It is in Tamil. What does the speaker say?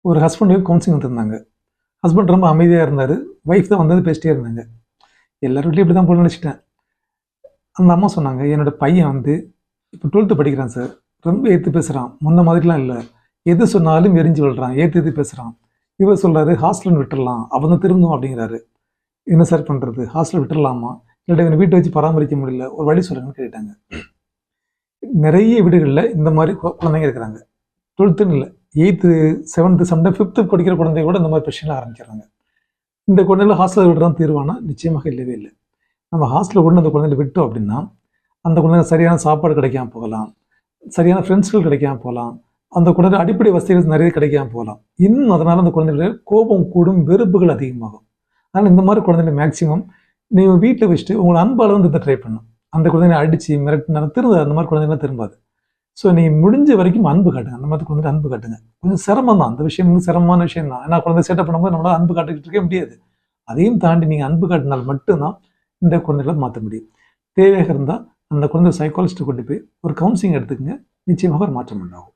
ஒரு ஹஸ்பண்டுக்கு கவுன்சிலிங் வந்துருந்தாங்க. ஹஸ்பண்ட் ரொம்ப அமைதியாக இருந்தார். ஒய்ஃப் தான் வந்தது பேசிட்டே இருந்தாங்க. எல்லார் வீட்லையும் இப்படி தான் போல நினச்சிட்டேன். அந்த அம்மா சொன்னாங்க, என்னோட பையன் வந்து இப்போ 12th படிக்கிறான் சார். ரொம்ப ஏற்று பேசுகிறான். முன்ன மாதிரிலாம் இல்லை. எது சொன்னாலும் எரிஞ்சு விழுறான். ஏற்று பேசுகிறான். இவர் சொல்கிறாரு ஹாஸ்டல் விட்டுடலாம், அவன் தான் திரும்பணும் அப்படிங்கிறாரு. என்ன சார் பண்ணுறது? ஹாஸ்டல் விட்டுடலாமா, இல்லாட்டி இவனை வீட்டை வச்சு பராமரிக்க முடியல, ஒரு வழி சொல்லுங்கன்னு கேட்டாங்க. நிறைய வீடுகளில் இந்த மாதிரி குழந்தைங்க இருக்கிறாங்க. 12th இல்லை, 8th 7th சம்டைம் 5th படிக்கிற குழந்தைங்க கூட இந்த மாதிரி பிரச்சனை ஆரம்பிக்கிறாங்க. இந்த குழந்தைகளை ஹாஸ்டலில் விடுறான் தீர்வானா? நிச்சயமாக இல்லவே இல்லை. நம்ம ஹாஸ்டலில் கொண்டு அந்த குழந்தைகளை விட்டோம் அப்படின்னா அந்த குழந்தைங்க சரியான சாப்பாடு கிடைக்காம போகலாம், சரியான ஃப்ரெண்ட்ஸ்கள் கிடைக்காம போகலாம், அந்த குழந்தை அடிப்படை வசதிகள் நிறைய கிடைக்காம போகலாம். இன்னும் அதனால் அந்த குழந்தைகளுடைய கோபம் கூடும், வெறுப்புகள் அதிகமாகும். அதனால் இந்த மாதிரி குழந்தைகளை மேக்சிமம் நீங்கள் வீட்டில் வச்சுட்டு உங்களை அன்பால் வந்து ட்ரை பண்ணணும். அந்த குழந்தைங்களை அடித்து மிரட்டினாலும் திரும்ப அந்த மாதிரி குழந்தைங்களாம் திரும்பாது. ஸோ நீங்கள் முடிஞ்ச வரைக்கும் அன்பு காட்டுங்க. அந்த மாதிரி குழந்தைங்க அன்பு காட்டுங்க. கொஞ்சம் சிரமம் தான், அந்த விஷயம் வந்து சிரமமான விஷயம் தான். ஏன்னா குழந்தை சேட்டை பண்ணும்போது நம்மளால் அன்பு காட்டிக்கிட்டு இருக்கே முடியாது. அதையும் தாண்டி நீங்கள் அன்பு காட்டினால் மட்டும்தான் இந்த குழந்தைகளை மாற்ற முடியும். தேவையாக இருந்தால் அந்த குழந்தை சைக்காலஜிஸ்ட்டை கொண்டு போய் ஒரு கவுன்சிலிங் எடுத்துக்கங்க. நிச்சயமாக ஒரு மாற்றம் உண்டாகும்.